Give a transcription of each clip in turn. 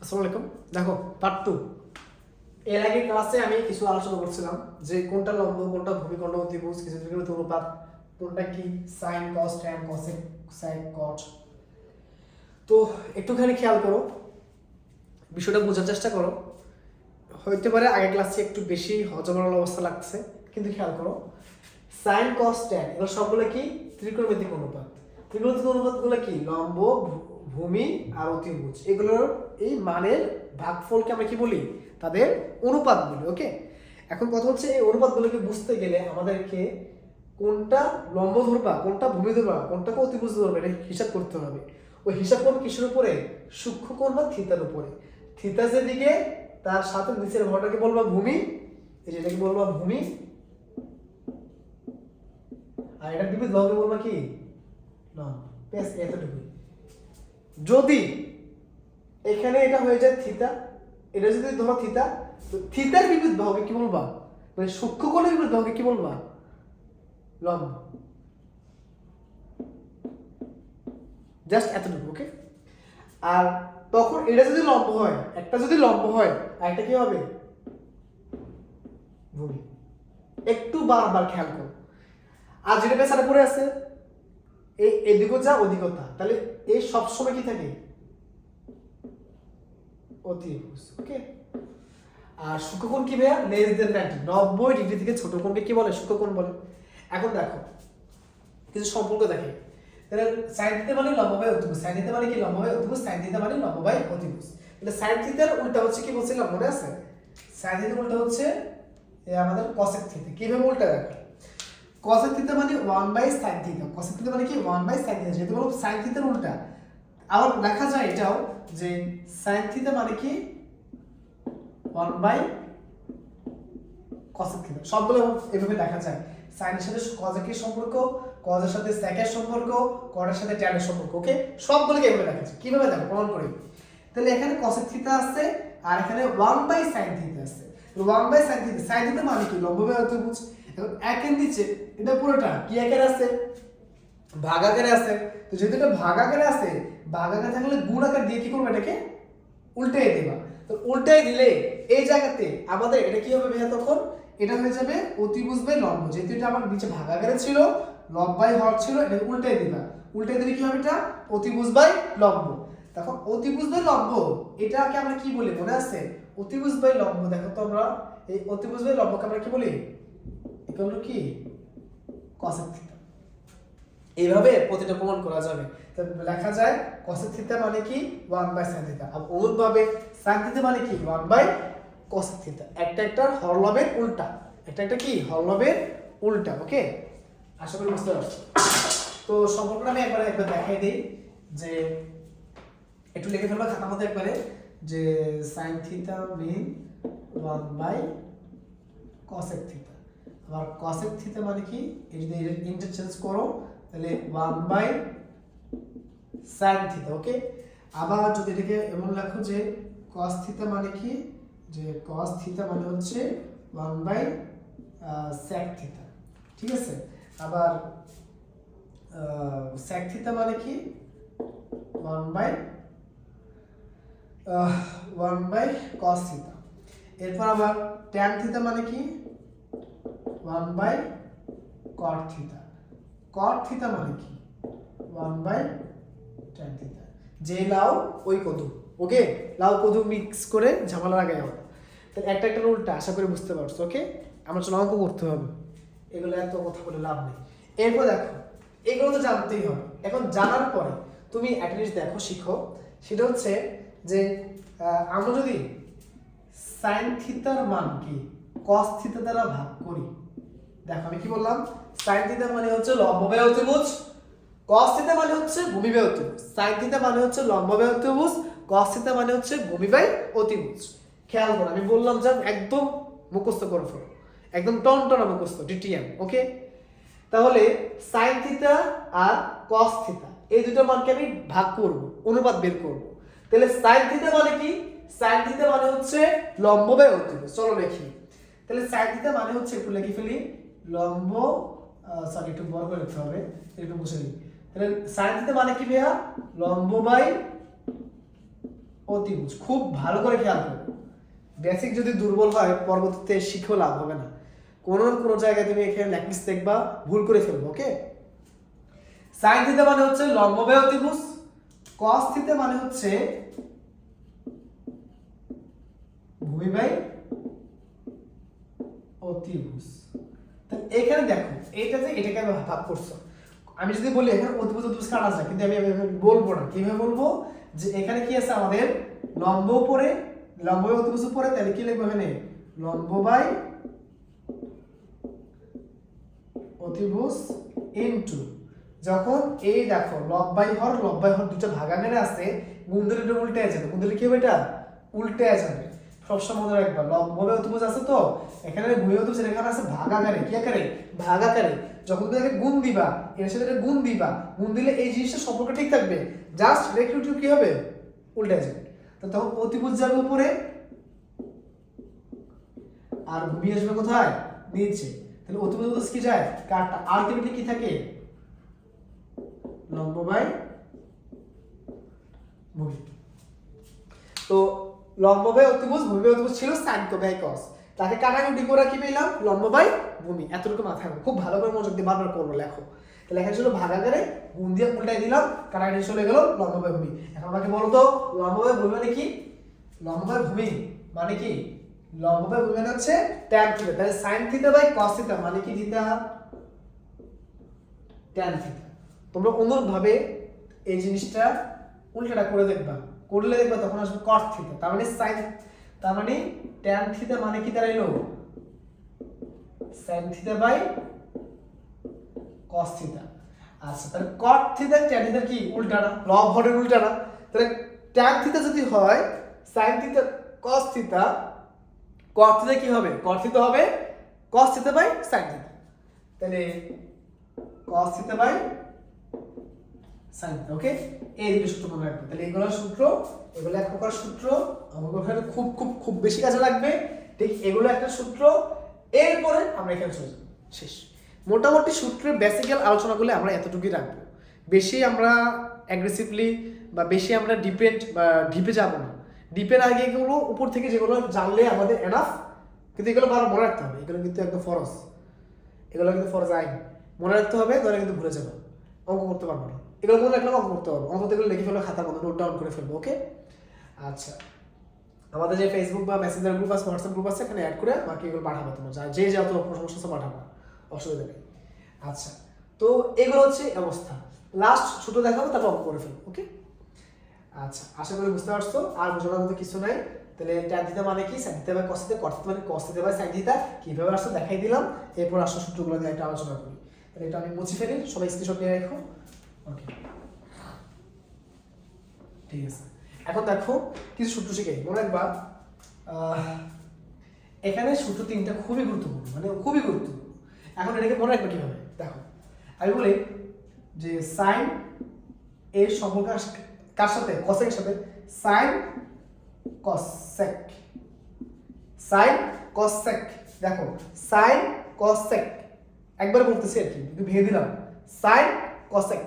আসসালামু আলাইকুম। দেখো পার্ট 2। এর আগে ক্লাসে আমি কিছু আলোচনা করছিলাম যে কোনটা লম্ব, কোনটা ভূমি, কোনটা অতিভুজ, কিছু ত্রিকোণমিতি অনুপাত, কোনটা কি সাইন কস ট্যান কসেক সাইন কট। তো একটুখানি খেয়াল করো, বিষয়টা বোঝার চেষ্টা করো। হইতে পারে আগের ক্লাসে একটু বেশি হজবরল অবস্থা লাগছে, কিন্তু খেয়াল করো সাইন কস ট্যান এগুলো সবগুলো কি ত্রিকোণমিতিক অনুপাত। ত্রিকোণমিতিক অনুপাতগুলো কি লম্ব, ভূমি আর অতিভুজ, এগুলোর এই মানের ভাগফলকে আমরা কি বলি, তাদের অনুপাত বলি। ওকে, এখন কথা হচ্ছে এই অনুপাতগুলোকে বুঝতে গেলে আমাদেরকে কোনটা লম্ব ধরবা, কোনটা ভূমি ধরবা, কোনটাকে অতিভুজ ধরবা, এটা হিসাব করতে হবে। ওই হিসাব করবে কিসের উপরে? সূক্ষ্মকোণ বা থিতার উপরে। থিতা যেদিকে তার সাথে নিচের ভরটাকে বলবা ভূমি, এই যেটাকে বলবা ভূমি, আর এটা বিপরীত বাহুকে বলবা কি লম্ব। বেশ, এতটুকুই। যদি এখানে এটা হয়ে যায় থিতা, এটা যদি ধরো থিতা, তো থিতার বিপরীত বাহুকে কি বলবা, মানে সূক্ষ্মকোণের বিপরীত বাহুকে কি বলবা? লম্ব। জাস্ট এতটুকু। ওকে, আর তখন এটা যদি লম্ব হয়, একটা যদি লম্ব হয়, আর একটা কি হবে? ভূমি। একটু বারবার খেয়াল করো। আর যেটা পেছনে পড়ে আছে এই এদিকে যা ওদিকে তা, তাহলে এই সবসময় কি থাকে? অতিভুজ। ওকে, আর সূক্ষ্মকোণ কি ভাইয়া? লেস দেন 90 ডিগ্রি থেকে ছোট কোণকে কি বলে? সূক্ষ্মকোণ বলে। এখন দেখো কিছু সম্পর্ক দেখে, তাহলে sin থিটা মানে লম্ব বাই অতিভুজ, sin থিটা মানে কি লম্ব বাই অতিভুজ, sin থিটা মানে লম্ব বাই অতিভুজ। তাহলে sin থিটার উল্টা হচ্ছে কি বলছিলাম মনে আছে? sin থিটার উল্টা হচ্ছে আমাদের cosec থিটা। কিভাবে উল্টা দেখো, cosec থিটা মানে 1/sin থিটা, cosec থিটা মানে কি 1/sin থিটা, যেহেতু বলো sin থিটার উল্টা। আবার লেখা যায় এটাও যে sin থিটা মানে কি 1/cosec থিটা। সবগুলো এভাবে লেখা যায়। সাইনের সাথে কজের সম্পর্ক, কজের সাথে সেকের সম্পর্ক, কটের সাথে ট্যানের সম্পর্ক। ওকে, সবগুলোকে এভাবে লেখা যায়। কিভাবে দেখো প্রমাণ করি। তাহলে এখানে cosec থিটা আছে আর এখানে 1/sin থিটা আছে। 1/sin থিটা, sin থিটা মানে কি লম্ব বাই অতিভুজ। এখন একের নিচে এটা পুরোটা কি আকারে আছে? ভাগ আকারে আছে। তো যেহেতু এটা ভাগ আকারে আছে, ভাগ আকারে থাকলে গুণ আকার দিয়ে কি করবে? এটাকে উল্টাই দিবা। তো উল্টাই দিলে এই জায়গাতে আমাদের এটা কি হবে ভাইয়া? তখন এটা হয়ে যাবে অতিভুজ বাই লম্ব। যেহেতু এটা আমার নিচে ভাগ আকারে ছিল, লব বাই হর ছিল, এটা উল্টাই দিবা। উল্টাই দিলে কি হবে? এটা অতিভুজ বাই লম্ব। তখন অতিভুজ বাই লম্ব এটাকে আমরা কি বলি মনে আছে? অতিভুজ বাই লম্ব। দেখো তো আমরা এই অতিভুজ বাই লম্বকে আমরা কি বলি? এটা হলো কি cosec থিটা। এইভাবে প্রতিটা প্রমাণ করা যাবে। তো লেখা যায় cosec থিটা মানে কি 1/sin থিটা। আর অনুরূপভাবে sin থিটা মানে কি 1/cosec থিটা। একটা একটা হরলবের উল্টা, একটা একটা কি হরলবের উল্টা। ওকে, আশা করি বুঝতে পারছো। তো সম্পর্কটা আমি একবার দেখাই দেই, যে একটু লিখে ফেলবা খাতার মধ্যে একবারে, যে sin থিটা মিন 1/cosec থিটা। আবার cosec থিটা মানে কি, এই যদি ইন্টারচেঞ্জ করো তাহলে 1/sin থিটা। ওকে, আবার যদি এটাকে এমন লেখো যে cos থিটা মানে কি, যে cos থিটা মানে হচ্ছে 1/sec থিটা। ঠিক আছে, আবার sec থিটা মানে কি 1/cos থিটা। এরপর আবার tan থিটা মানে কি 1/cot থিটা। cot থিটা মানে কি 1/tan থিটা। যে লাউ ওই কদু। ওকে, লাউ কদু মিক্স করে ঝামেলা লাগাই হবে। তাহলে একটা একটা উল্টা, আশা করি বুঝতে পারছো। ওকে, আমার জন্য অঙ্ক করতে হবে, এগুলো এত কথা বলে লাভ নেই। এরপর দেখো এগুলো তো জানতেই হবে। এখন জানার পরে তুমি একটা জিনিস দেখো, শিখো, সেটা হচ্ছে যে আমরা যদি sin থিটার মান কি cos থিটা দ্বারা ভাগ করি। দেখো আমি কি বললাম, sin থিটা মানে হচ্ছে লম্ব বাই অতিভুজ, cos থিটা মানে হচ্ছে ভূমি বাই অতিভুজ। sin থিটা মানে হচ্ছে লম্ব বাই অতিভুজ, cos থিটা মানে হচ্ছে ভূমি বাই অতিভুজ। খেয়াল করো, আমি বললাম যে একদম মুখস্থ করে ফেলো, একদম টনটনা মুখস্থ, ডিটিএম। ওকে, তাহলে sin থিটা আর cos থিটা এই দুটো মানকে আমি ভাগ করব, অনুপাত বের করব। তাহলে sin থিটা মানে কি? sin থিটা মানে হচ্ছে লম্ব বাই অতিভুজ। চলো লিখি। তাহলে sin থিটা মানে হচ্ছে, একটু লিখে ফেলি, লম্ব, সরি একটু বড় করে লিখতে হবে, একটু মুছে নিই। তাহলে sin থিটা মানে কি ভাইয়া? লম্ব বাই অতিভুজ। খুব ভালো করে খেয়াল করো, বেসিক যদি দুর্বল হয় পরবর্তীতে শিখেও লাভ হবে না। কোনো জায়গায় তুমি এখানে ল্যাকমিস দেখবা ভুল করে ফেলবো। ওকে, সাইন থিটা মানে হচ্ছে লম্ব বাই অতিভুজ, কস থিটা মানে হচ্ছে ভূমি বাই অতিভুজ। তাহলে এখানে দেখো এটাকে আমি ভাগ করছো, আমি যদি বলি এখানে অতিভুজ অতিভুজ কাটা যায়, কিন্তু আমি বলবো না। কিভাবে বলবো, যে এখানে কি আছে আমাদের লম্ব উপরে, লম্ব বাই অতিভুজ উপরে, তাহলে কি লিখবো এখানে লম্ব বাই অতিভুজ ইনটু, যখন এই দেখো লব বাই হর দুটো ভাগাকারে আছে, গুণ দিলে এটা উল্টে যাবে, গুণ দিলে কি হবে এটা উল্টে যাবে। সবসময় মনে রাখবা লম্ব বাই অতিভুজ আছে তো, এখানে ভূমি অতিভুজ এখানে আছে ভাগাকারে, কি আকারে ভাগাকারে। যখন তুমি এটাকে গুণ দিবা, এর সাথে এটা গুণ দিবা, গুণ দিলে এই জিনিসটা সম্পর্ক ঠিক থাকবে, জাস্ট রেখে কি হবে উল্টে যাবে। তো তখন অতিভুজ যাবে উপরে আর ভূমি আসবে কোথায় নিচে। তাহলে অতিভুজ কি যায় কাটটা, আলটিমেটলি কি থাকে লম্ব বাই ভূমি। তো লম্ব বাই অতিভুজ, ভূমি বাই অতিভুজ ছিল sin বাই cos, তাকে কাটাকুটি করে কি পেলাম লম্ব বাই ভূমি। এতটুকু মাথায় রাখো, খুব ভালো করে মনোযোগ দিয়ে বারবার করবো লেখো। তাহলে এখানে ছিল ভাগাকারে, গুণ দিয়ে উল্টাই দিলাম, কাটাকুটি চলে গেল লম্ব বাই ভূমি। এখন আমাকে বলো তো লম্ব বাই ভূমি মানে কি? লম্ব বাই ভূমি মানে কি? লম্ব বাই ভূমি মানে হচ্ছে tan থিটা। তাহলে sin theta by cos theta মানে কি থিটা tan থিটা। তোমরা অনুরূপভাবে এই জিনিসটা উল্টাটা করে দেখবা, করলে দেখবা তখন আসবে cos থিটা। তার মানে sin, তার মানে tan থিটা মানে কি দাঁড়াইলো sin theta by cos theta. আচ্ছা, তাহলে cot থিটা tan থিটা কি উল্টাটা, লব হরের উল্টাটা। তাহলে tan থিটা যদি হয় sin theta cos theta, cot theta কি হবে cot থিটা হবে cos theta by sin theta. তাহলে cos theta by sin theta. Okay, এই দুটো সূত্র মনে রাখবে। তাহলে এগুলোর সূত্র, এগুলো এক প্রকার সূত্র, আমাদের ওখানে খুব খুব খুব বেশি কাজে লাগবে। ঠিক এগুলো একটা সূত্র, এরপরে আমরা এখানে চলে যাব, শেষ। মোটামুটি সূত্রের বেসিক্যাল আলোচনাগুলো আমরা এতটুকুই রাখবো, বেশি আমরা অ্যাগ্রেসিভলি বা বেশি আমরা ডিপে যাব না। ডিপের আগে এগুলো উপর থেকে যেগুলো জানলে আমাদের এনাফ, কিন্তু এগুলো বারবার মনে রাখতে হবে, এগুলো কিন্তু একদম ফরজ, এগুলো কিন্তু ফরজ আইন, মনে রাখতে হবে, ধরে কিন্তু ভুলে যাবো, অঙ্ক করতে পারবো না। এগুলো মনে রাখলে অঙ্ক করতে পারবো, অঙ্ক এগুলো লিখে ফেলবো খাতার মধ্যে, নোট ডাউন করে ফেলবো। ওকে, আচ্ছা, আমাদের যে ফেসবুক বা মেসেঞ্জার গ্রুপ আছে, হোয়াটসঅ্যাপ গ্রুপ আছে, এখানে অ্যাড করে আমাকে এগুলো পাঠাবো, তোমার যে যত সমস্যা পাঠাবো, অসুবিধা নেই। আচ্ছা, তো এগুলো হচ্ছে অবস্থা। লাস্ট ছোট দেখাবো, তারপর অঙ্ক করে ফেলবো। ওকে, আচ্ছা, আশা করি বুঝতে পারছো, আর বোঝানোর মতো কিছু নাই। তাহলে tan থিটা মানে কি, sin theta by cos theta, cot theta মানে cos theta by sin theta, কিভাবে আসছে দেখাই দিলাম। এরপর আসল সূত্রগুলো নিয়ে একটা আলোচনা করি। তাহলে এটা আমি মুছে ফেলি, সবাই স্ক্রিনশট নিয়ে রাখো। ওকে, ঠিক আছে। এখন দেখো কিছু সূত্র শিখে মনে রাখবা। এখানে সূত্র তিনটা খুবই গুরুত্বপূর্ণ, মানে খুবই গুরুত্বপূর্ণ। এখন এটাকে মনে রাখবে কিভাবে, দেখো আমি বলি যে সাইন এর সম্পর্ক কার সাথে, কসেকের সাথে। সাইন কসেক, সাইন কসেক, দেখো সাইন কসেক, একবার বলতেছি আর কি, একটু ভেঙে দিলাম। সাইন কসেক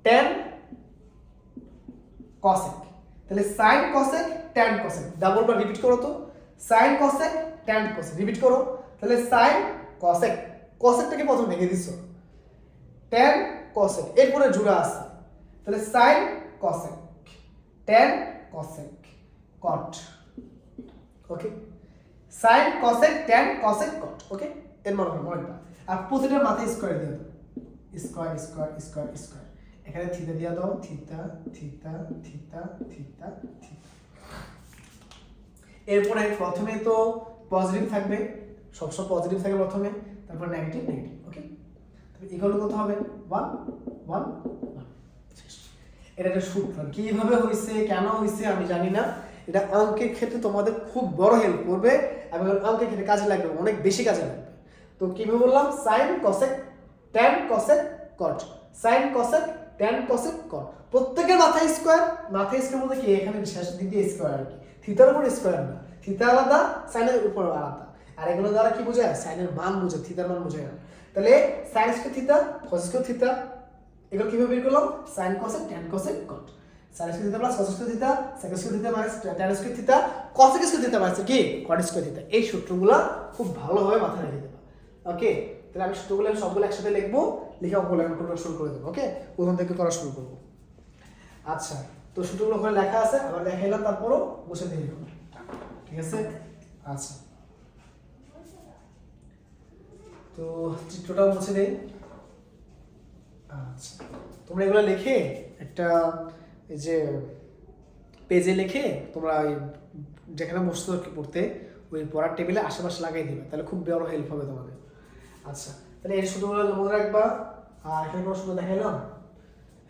tan cosec, তাহলে sin cosec tan cosec, double বার রিপিট করো তো, sin cosec tan cosec repeat করো। তাহলে sin cosec, cosecটাকে প্রথম ভেঙে দিছো, tan cosec এরপরে জোড়া আছে, তাহলে sin cosec tan cosec cot। ওকে, sin cosec tan cosec cot। ওকে, এর মানে মনে রাখবা। আর প্রতিটার মাথায় স্কয়ার দিয়ে দাও, স্কয়ার স্কয়ার স্কয়ার স্কয়ার, এখানে থিটা দিয়ে দাও, theta theta theta theta theta. এরপরে প্রথমে তো পজিটিভ থাকবে, সবসময় পজিটিভ থাকবে প্রথমে, তারপর নেগেটিভ নেগেটিভ। ওকে, তাহলে ইকুয়াল কত হবে 1 1 1। এটা একটা সূত্র, কিভাবে হইছে কেন হইছে আমি জানি না, এটা অঙ্কের ক্ষেত্রে তোমাদের খুব বড় হেল্প করবে এবং অঙ্কের ক্ষেত্রে কাজে লাগবে, অনেক বেশি কাজে লাগবে। তো কিভাবে বললাম, sin cosec tan cosec cot, sin cosec tan cosec cot, প্রত্যেকের মাথায় স্কয়ার, মাথায় স্কয়ার বলতে কি এখানে শেষ দিক দিয়ে স্কয়ার আর কি, থিটার উপর স্কয়ার না, থিটা আলাদা সাইনের উপর আলাদা। আর এগুলো দ্বারা কি বোঝায়, সাইনের মান বোঝায়, থিটার মান বোঝায় না। তাহলে sin square theta cos square theta, এগুলো কিভাবে বের করলাম, sin cosec tan cosec cot, sin square theta plus cos square theta sec square theta minus tan square theta cos square theta minus কি cot স্কয়ার থিটা। এই সূত্রগুলো খুব ভালোভাবে মাথায় রেখে দেবা। ওকে, তাহলে আমি সূত্রগুলো সবগুলো একসাথে লিখবো, লিখে অঙ্কগুলো আমি করা শুরু করে দেবো। ওকে, প্রথম থেকে করা শুরু করব। আচ্ছা, তো সূত্রগুলো ওখানে লেখা আছে, আবার দেখাইলাম, তারপরও মুছে দিয়ে দিলাম। ঠিক আছে? আচ্ছা, তো চিত্রটাও মুছে দেই। আচ্ছা, তোমরা এগুলো লিখে একটা এই যে পেজে লিখে তোমরা যেখানে বসতে পড়তে ওই পড়ার টেবিলে আশেপাশে লাগাই দিবে, তাহলে খুব বড় হেল্প হবে তোমাদের। আচ্ছা, তাহলে এই সূত্রগুলো মনে রাখবা। আর এখানে কোনো সূত্র দেখাইলাম?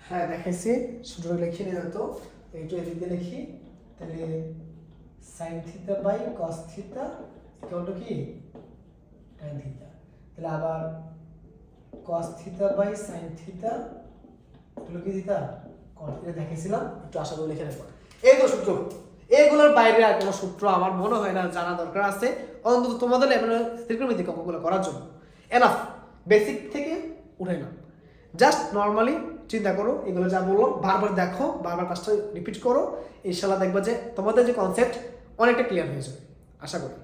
হ্যাঁ দেখাইছি, সূত্রটা লিখে নিয়ে তো এইটু এদিক দিয়ে লিখি। তাহলে sin theta by cos theta equal to কি tan থিটা। তাহলে আবার cos theta by sin theta এগুলো কি থিটা cot থিটা দেখাইছিলাম, একটু আশা করে লিখে রাখবা। এই তো সূত্র, এগুলোর বাইরে আর কোনো সূত্র আমার মনে হয় না জানা দরকার আছে, অন্তত তোমাদের ত্রিকোণমিতিক অঙ্কগুলো করার জন্য এনাফ। বেসিক থেকে উঠে না, জাস্ট নর্মালি চিন্তা করো, এগুলো যা বললো বারবার দেখো, বারবার কাজটা রিপিট করো, ইনশাআল্লাহ দেখবা যে তোমাদের যে কনসেপ্ট অনেকটা ক্লিয়ার হয়ে যাবে, আশা করি।